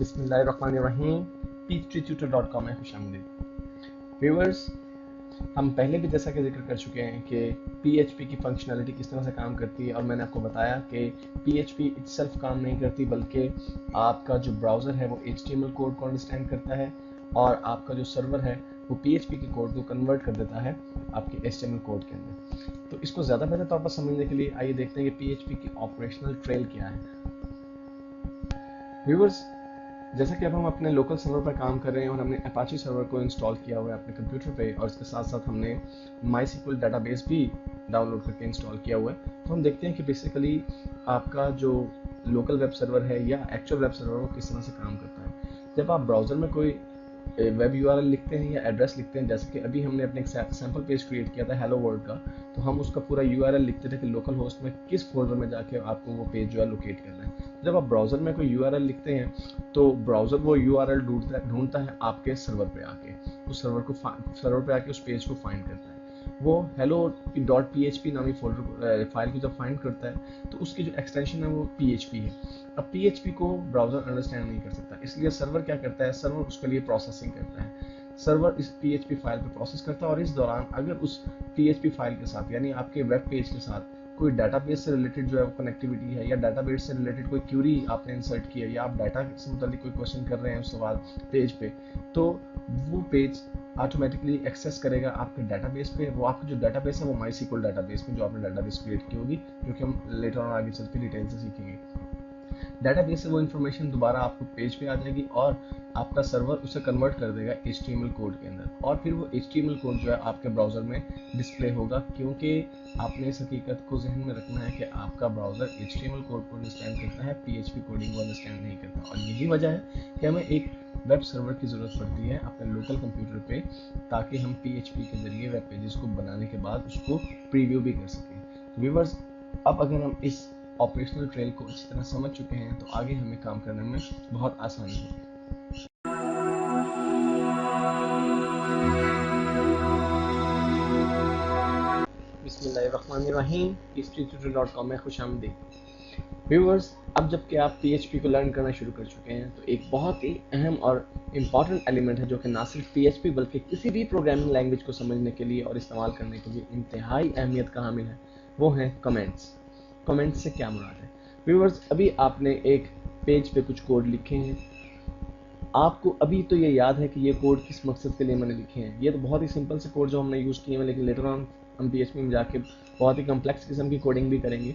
बिस्मिल्लाहिर्रहमानिर्रहीम। peachtree.com में खुशामदीद। Viewers, हम पहले भी जैसा कि जिक्र कर चुके हैं कि PHP की फंक्शनैलिटी किस तरह से काम करती है, और मैंने आपको बताया कि PHP इटसेल्फ काम नहीं करती, बल्कि आपका जो ब्राउज़र है वो HTML कोड को अंडरस्टैंड करता है और आपका जो सर्वर है वो PHP के कोड को कन्वर्ट कर देता है आपके HTML कोड के अंदर। तो इसको ज़्यादा बेहतर तौर पर समझने के लिए आइए देखते हैं कि PHP की ऑपरेशनल ट्रेल क्या है। व्यूअर्स, जैसा कि अब हम अपने लोकल सर्वर पर काम कर रहे हैं और हमने अपाची सर्वर को इंस्टॉल किया हुआ है अपने कंप्यूटर पे, और इसके साथ साथ हमने MySQL डेटाबेस भी डाउनलोड करके इंस्टॉल किया हुआ है, तो हम देखते हैं कि बेसिकली आपका जो लोकल वेब सर्वर है या एक्चुअल वेब सर्वर वो किस तरह से काम करता है। जब आप ब्राउज़र में कोई वेब URL लिखते हैं या एड्रेस लिखते हैं, जैसे कि अभी हमने अपने एक सैम्पल पेज क्रिएट किया था हेलो वर्ल्ड का, तो हम उसका पूरा URL लिखते थे कि लोकल होस्ट में किस फोल्डर में जाके आपको वो पेज जो है लोकेट करना है। जब आप ब्राउज़र में कोई URL लिखते हैं तो ब्राउज़र वो URL ढूंढता है आपके सर्वर पे आके, उस सर्वर पे आके उस पेज को फाइंड करता है। वो hello.php नामी फोल्डर फाइल को जब फाइंड करता है तो उसकी जो एक्सटेंशन है वो PHP है। अब PHP को ब्राउज़र अंडरस्टैंड नहीं कर सकता, इसलिए सर्वर क्या करता है, सर्वर उसके लिए प्रोसेसिंग करता है। सर्वर इस PHP फाइल पे प्रोसेस करता है और इस दौरान अगर उस PHP फाइल के साथ यानी आपके वेब पेज के साथ कोई डाटाबेस से रिलेटेड जो है वो कनेक्टिविटी है, या डाटाबेस से रिलेटेड कोई क्यूरी आपने इंसर्ट की है, या आप डाटा से मुतालिक कोई क्वेश्चन कर रहे हैं उस सवाल पेज पे, तो वो पेज ऑटोमेटिकली एक्सेस करेगा आपके डाटाबेस पे। वो आपका जो डाटाबेस है वो MySQL डाटाबेस में जो आपने डाटाबेस क्रिएट की होगी, जो कि हम लेटर ऑन आगे चल के डिटेल से सीखेंगे। डाटाबेस से वो इन्फॉर्मेशन दोबारा आपको पेज पे आ जाएगी और आपका सर्वर उसे कन्वर्ट कर देगा HTML कोड के अंदर, और फिर वो HTML कोड जो है आपके ब्राउज़र में डिस्प्ले होगा, क्योंकि आपने इस हकीकत को जहन में रखना है कि आपका ब्राउज़र HTML कोड को अंडरस्टैंड करता है, PHP कोडिंग को अंडरस्टैंड नहीं करता। और यही वजह है कि हमें एक वेब सर्वर की ज़रूरत पड़ती है अपने लोकल कंप्यूटर पे, ताकि हम PHP के ज़रिए वेब पेजेस को बनाने के बाद उसको प्रीव्यू भी कर सकें। व्यूअर्स, अब अगर हम इस ऑपरेशनल ट्रेल को अच्छी तरह समझ चुके हैं तो आगे हमें काम करने में बहुत आसानी होगी। बिस्मिल्लाहिर्रहमानिर्रहीम। peachtree.com में खुशामदीद। व्यूअर्स, अब जबकि आप PHP को लर्न करना शुरू कर चुके हैं तो एक बहुत ही अहम और इम्पॉर्टेंट एलिमेंट है जो कि ना सिर्फ PHP बल्कि किसी भी प्रोग्रामिंग लैंग्वेज को समझने के लिए और इस्तेमाल करने के लिए इंतहाई अहमियत का हामिल है, वो है कमेंट्स। कमेंट्स से क्या मुराद है? व्यूअर्स, अभी आपने एक पेज पे कुछ कोड लिखे हैं, आपको अभी तो ये याद है कि ये कोड किस मकसद के लिए मैंने लिखे हैं। ये तो बहुत ही सिंपल से कोड जो हमने यूज़ किए हैं, लेकिन लेटर ऑन हम PHP में जाके बहुत ही कम्प्लेक्स किस्म की कोडिंग भी करेंगे,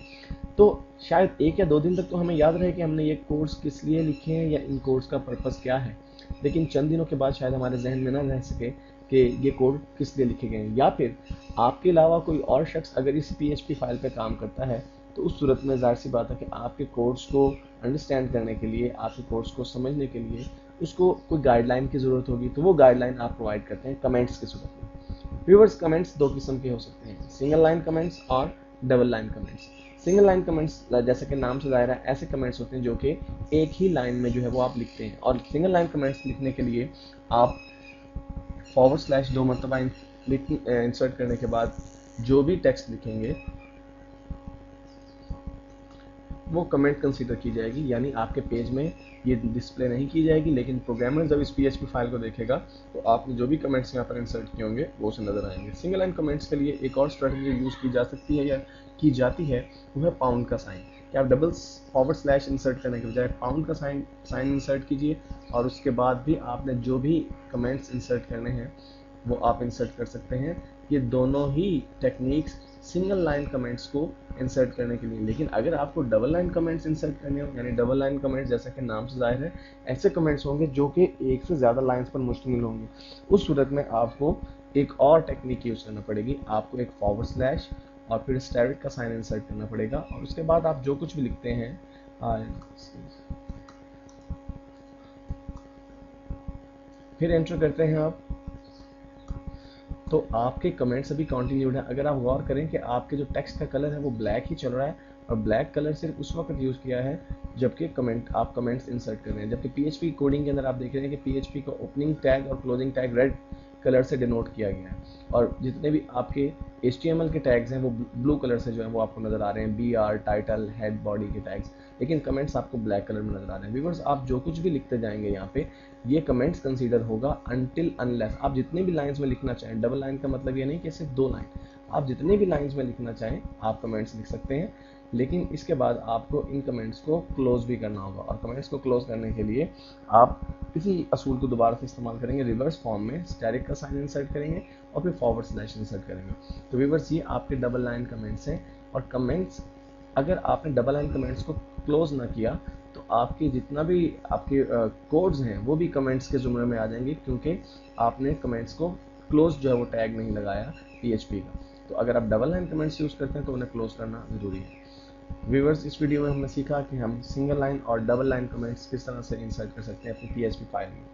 तो शायद 1 या 2 दिन तक तो हमें याद रहे कि हमने ये कोड्स किस लिए लिखे हैं या इन कोड्स का पर्पस क्या है, लेकिन चंद दिनों के बाद शायद हमारे जहन में ना रह सके कि ये कोड किस लिए लिखे गए हैं। या फिर आपके अलावा कोई और शख्स अगर इस PHP फाइल पे काम करता है तो उस सूरत में जाहिर सी बात है कि आपके कोड्स को अंडरस्टैंड करने के लिए, आपके कोड्स को समझने के लिए उसको कोई गाइडलाइन की ज़रूरत होगी, तो वो गाइडलाइन आप प्रोवाइड करते हैं कमेंट्स की सूरत में। व्यूअर्स, कमेंट्स 2 किस्म के हो सकते हैं, सिंगल लाइन कमेंट्स और double line comments. Single line comments जैसे कि नाम से जाहिर है ऐसे कमेंट्स होते हैं जो कि एक ही लाइन में जो है वो आप लिखते हैं, और सिंगल लाइन कमेंट्स लिखने के लिए आप / 2 मरतबा इंसर्ट करने के बाद जो भी टेक्स्ट लिखेंगे वो कमेंट कंसीडर की जाएगी, यानी आपके पेज में ये डिस्प्ले नहीं की जाएगी, लेकिन प्रोग्रामर जब इस PHP फाइल को देखेगा तो आपने जो भी कमेंट्स यहाँ पर इंसर्ट किए होंगे वो उसे नजर आएंगे। सिंगल लाइन कमेंट्स के लिए एक और स्ट्रेटजी यूज़ की जा सकती है या की जाती है, वो है पाउंड का साइन, कि आप डबल / इंसर्ट करने के बजाय पाउंड का साइन इंसर्ट कीजिए, और उसके बाद भी आपने जो भी कमेंट्स इंसर्ट करने हैं वो आप इंसर्ट कर सकते हैं। ये दोनों ही टेक्निक्स सिंगल लाइन कमेंट्स को इंसर्ट करने के लिए। लेकिन अगर आपको डबल लाइन कमेंट्स इंसर्ट करने हो, यानी डबल लाइन कमेंट्स जैसा कि नाम से जाहिर है ऐसे कमेंट्स होंगे जो कि एक से ज़्यादा लाइंस पर मुश्तमिल होंगे, उस सूरत में आपको एक और टेक्निक यूज़ करना पड़ेगी। आपको एक / और फिर स्टैटिक का साइन इंसर्ट करना पड़ेगा, और उसके बाद आप जो कुछ भी लिखते हैं फिर एंटर करते हैं आप, तो आपके कमेंट्स अभी कंटिन्यूड है। अगर आप गौर करें कि आपके जो टेक्स्ट का कलर है वो ब्लैक ही चल रहा है, और ब्लैक कलर सिर्फ उस वक्त यूज़ किया है जबकि आप कमेंट्स इंसर्ट कर रहे हैं, जबकि PHP कोडिंग के अंदर आप देख रहे हैं कि PHP का ओपनिंग टैग और क्लोजिंग टैग रेड कलर से डिनोट किया गया है। और जितने भी आपके HTML के टैग्स हैं वो ब्लू कलर से जो है वो आपको नजर आ रहे हैं, BR, टाइटल, हेड, बॉडी के टैग्स, लेकिन कमेंट्स आपको ब्लैक कलर में नजर आ रहे हैं। व्यूअर्स, आप जो कुछ भी लिखते जाएंगे यहाँ पे ये कमेंट्स कंसीडर होगा अनटिल अनलेस आप जितने भी लाइंस में लिखना चाहें, डबल लाइन का मतलब ये नहीं कि सिर्फ 2 लाइन, आप जितने भी लाइंस में लिखना चाहें आप कमेंट्स लिख सकते हैं, लेकिन इसके बाद आपको इन कमेंट्स को क्लोज भी करना होगा। और कमेंट्स को क्लोज करने के लिए आप इसी असूल को दोबारा से इस्तेमाल करेंगे, रिवर्स फॉर्म में स्टैटिक का साइन इंसर्ट करेंगे और फिर फॉरवर्ड स्लैश इंसर्ट करेंगे। तो व्यूअर्स, ये आपके डबल लाइन कमेंट्स हैं। और कमेंट्स अगर आपने डबल लाइन कमेंट्स को क्लोज ना किया तो आपके जितना भी आपके कोड्स हैं वो भी कमेंट्स के जुमरे में आ जाएंगे, क्योंकि आपने कमेंट्स को क्लोज जो है वो टैग नहीं लगाया PHP का। तो अगर आप डबल लाइन कमेंट्स यूज़ करते हैं तो उन्हें क्लोज करना ज़रूरी है। व्यूअर्स, इस वीडियो में हमने सीखा कि हम सिंगल लाइन और डबल लाइन कमेंट्स किस तरह से इंसर्ट कर सकते हैं अपनी PHP फाइल में।